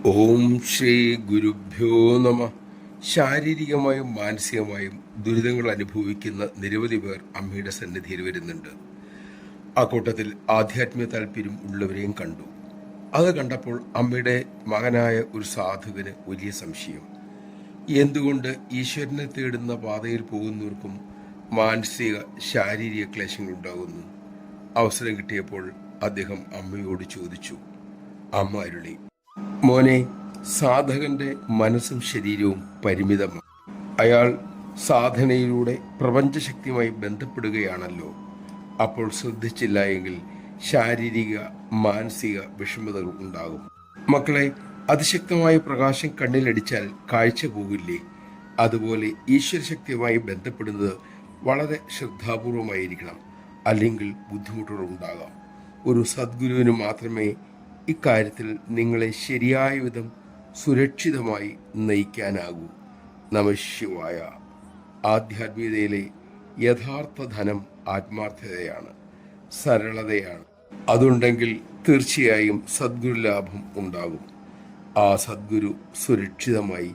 ഓം ശ്രീ ഗുരുഭ്യോ നമ. ശാരീരികമായും മാനസികമായും ദുരിതങ്ങൾ അനുഭവിക്കുന്ന നിരവധി പേർ അമ്മയുടെ സന്നിധിയിൽ വരുന്നുണ്ട്. ആ കൂട്ടത്തിൽ ആധ്യാത്മിക താല്പര്യം ഉള്ളവരെയും കണ്ടു. അത് കണ്ടപ്പോൾ അമ്മയുടെ മകനായ ഒരു സാധുവിന് വലിയ സംശയം. എന്തുകൊണ്ട് ഈശ്വരനെ തേടുന്ന പാതയിൽ പോകുന്നവർക്കും മാനസിക ശാരീരിക ക്ലേശങ്ങൾ ഉണ്ടാകുന്നു? അവസരം കിട്ടിയപ്പോൾ അദ്ദേഹം അമ്മയോട് ചോദിച്ചു. അമ്മ അരുളി, മോനെ, സാധകന്റെ മനസ്സും ശരീരവും പരിമിതമാണ്. അയാൾ സാധനയിലൂടെ പ്രപഞ്ചശക്തിയുമായി ബന്ധപ്പെടുകയാണല്ലോ. അപ്പോൾ ശ്രദ്ധിച്ചില്ല എങ്കിൽ ശാരീരിക മാനസിക വിഷമതകൾ ഉണ്ടാകും. മക്കളെ, അതിശക്തമായ പ്രകാശം കണ്ണിലടിച്ചാൽ കാഴ്ച പോകില്ലേ? അതുപോലെ ഈശ്വരശക്തിയുമായി ബന്ധപ്പെടുന്നത് വളരെ ശ്രദ്ധാപൂർവമായിരിക്കണം, അല്ലെങ്കിൽ ബുദ്ധിമുട്ടുകൾ ഉണ്ടാകാം. ഒരു സദ്ഗുരുവിന് മാത്രമേ ഇക്കാര്യത്തിൽ നിങ്ങളെ ശരിയായ വിധം സുരക്ഷിതമായി നയിക്കാനാകൂ. നമഃശിവായ. ആധ്യാത്മികതയിലെ യഥാർത്ഥ ധനം ആത്മാർത്ഥതയാണ്, സരളതയാണ്. അതുണ്ടെങ്കിൽ തീർച്ചയായും സദ്ഗുരു ലാഭം ഉണ്ടാകും. ആ സദ്ഗുരു സുരക്ഷിതമായി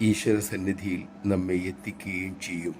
ഈശ്വര സന്നിധിയിൽ നമ്മെ എത്തിക്കുകയും ചെയ്യും.